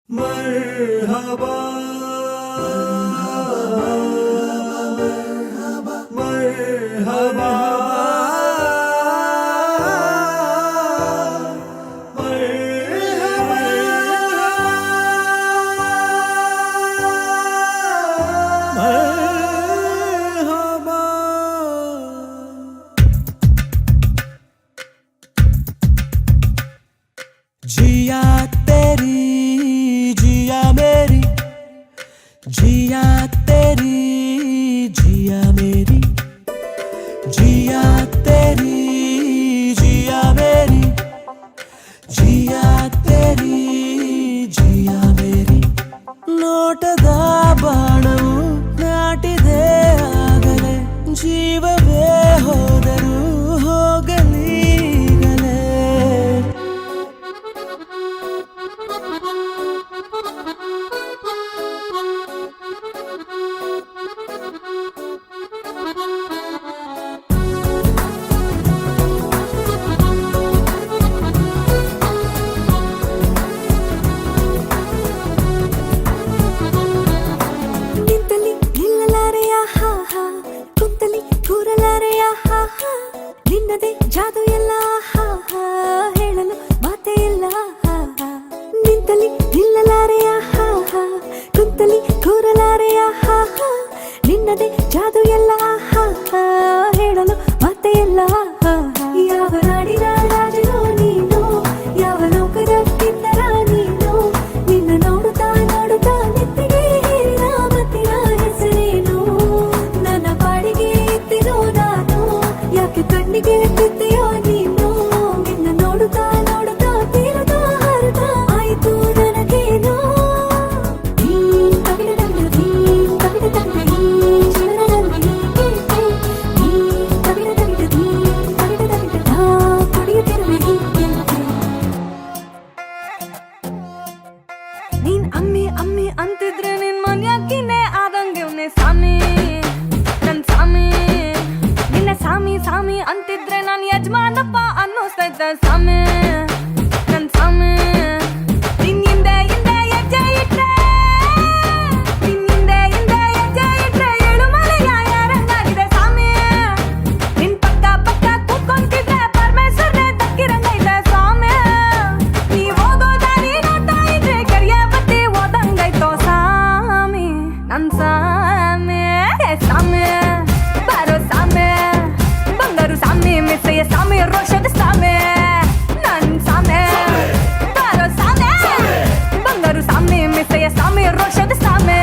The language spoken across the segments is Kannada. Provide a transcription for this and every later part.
मरहबा मरहबा जिया तेरी जिया मेरी जिया तेरी जिया मेरी जिया तेरी जिया मेरी जिया तेरी जिया मेरी ನೋಟದ ಬಾಣವು ನಾಟಿದೆ ಆಗಲೇ ಜೀವವೇ ಹೋದರೂ ಹೋಗಲೀಗಲೇ ನಿಂತಲಿ ನಿಲ್ಲಲಾರೆಯ ಹಾ ಹಾ ಕುಂತಲಿ ಕೂರಲಾರೆಯ ಹಾ ಹಾ ನಿನ್ನದೇ ಜಾದು ಎಲ್ಲ ಹಾ ಹಾ ಹೇಳಲು ಮಾತೇ ಇಲ್ಲ ಹಾ ಹಾ ನಿಂತಲಿ ನಿಲ್ಲಲಾರೆಯ ಹಾ ಹಾ ಕುಂತಲಿ ಕೂರಲಾರೆಯ ಹಾ ಹಾ ನಿನ್ನದೇ ಜಾದು ಎಲ್ಲ ಹಾ ಹಾ ಹೇಳಲು ಮಾತೇ ಇಲ್ಲ ಹಾ ಹಾ ಯಾವ ನಾಡಿನ ರಾಜನೋ ನೀನು ಯಾವ ಲೋಕದ ಕಿನ್ನರ ನೀನು ನಿನ್ನ ನೋಡುತ್ತಾ ನೋಡುತ್ತಾ ನೆತ್ತಿಗೆ ಹೇರಿದ ಮತ್ತಿನ ಹೆಸರೇನು ನನ್ನ ಪಾಡಿಗೆ ಎತ್ತಿದೋ ನಾನು ಯಾಕೆ ಕಣ್ಣಿಗೆ ಎತ್ತಿದೆಯೋ ನೀನು ನಿನ್ನ ನೋಡುತ್ತಾ ನೋಡುತ್ತಾ ತೀರದ ಹರಿದ ಆಯಿತು ನನಗೇನೋ ನೀನ್ ತಗಿಡ ತಗಿಡ ನೀನ್ ತಗಿಡ ತಗಿಡ ಈ ಶಿವನಲ್ಲಿ ನೀನ್ ತಗಿಡ ತಗಿಡ ನೀನ್ ತಗಿಡ ತಗಿಡ ನಾ ಕುಡಿಯುತ್ತಿರುವೆ ಹೀಗೆ ನೀನ್ ಅಮ್ಮಿ ಅಮ್ಮಿ ಅಂತಿದ್ರೆ ನಿನ್ ಮನ್ಯಾಕಿನೇ ಆದಂಗಿವ್ನೆ ಸಾಮಿ ನನ್ ಸಾಮಿ ನಿನ್ನೆ ಸಾಮಿ ಸಾಮಿ ಅಂತಿದ್ರೆ ನಾನ್ ಯಜಮಾನಪ್ಪ ಅನ್ನಿಸ್ತೈತೆ ಸಾಮಿ ನನ್ ಸಾಮಿ ನಿನ್ ಹಿಂದೆ ಹಿಂದೆ ಹೆಜ್ಜೆ ಇಟ್ರೆ ನಿನ್ ಹಿಂದೆ ಹಿಂದೆ ಹೆಜ್ಜೆ ಇಟ್ರೆ ಏಳು ಮಲೆಯ ಯಾರಂಗಾಗಿದೆ ಸಾಮಿ ನಿನ್ ಪಕ್ಕ ಪಕ್ಕ ಕೂತ್ಕೊಂತಿದ್ರೆ ಪರಮೇಶ್ವರನೇ ದಕ್ಕಿರಂಗೈತೆ ಸ್ವಾಮಿ ನೀ ಹೋಗೋ ದಾರಿ ನೋಡ್ತಾ ಇದ್ರೆ ಕೆರೆಯ ಬತ್ತಿ ಓದಂಗೈತೋ ಸಾಮಿ ನನ್ ಸಾಮಿ ಸಾಮಿ ಬಾರೋ ಸಾಮಿ ಬಂಗಾರು ಸಾಮಿ ಮಿಸೆಯ ಸಾಮಿ ರೋಷದ ಸಾಮಿ ನನ್ ಸಾಮಿ ಬಾರೋ ಸಾಮಿ ಬಂಗಾರು ಸಾಮಿ ಮಿಸೆಯ ಸಾಮಿ ರೋಷದ ಸಾಮಿ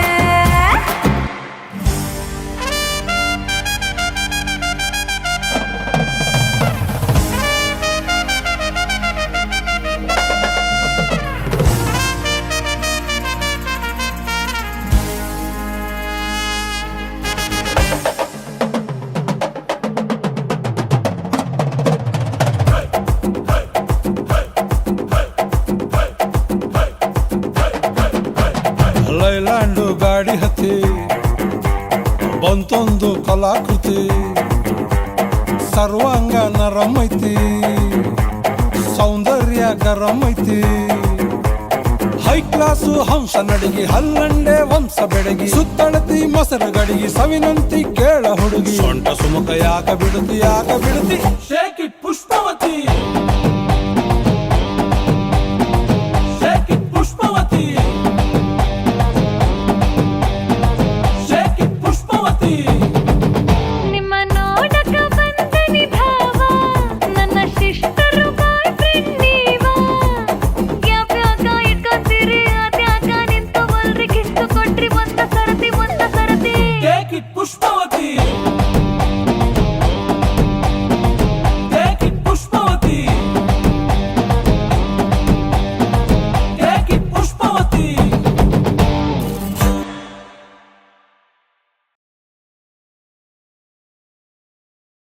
ಲೈಲ್ಯಾಂಡು ಗಾಡಿ ಹತ್ತಿ ಬಂತೊಂದು ಕಲಾಕೃತಿ ಸರ್ವಾಂಗ ನರಮೈತಿ ಸೌಂದರ್ಯ ಗರಮೈತಿ ಹೈ ಕ್ಲಾಸು ಹಂಸ ನಡಿಗೆ ಹಲ್ಲಂಡೆ ವಂಶ ಬೆಡಗಿ ಸುತ್ತಳತಿ ಮೊಸರು ಗಡಿಗೆ ಸವಿನಂತಿ ಕೇಳ ಹುಡುಗಿ ಸೊಂಟ ಸುಮುಖ ಯಾಕ ಬಿಡುತ್ತಿ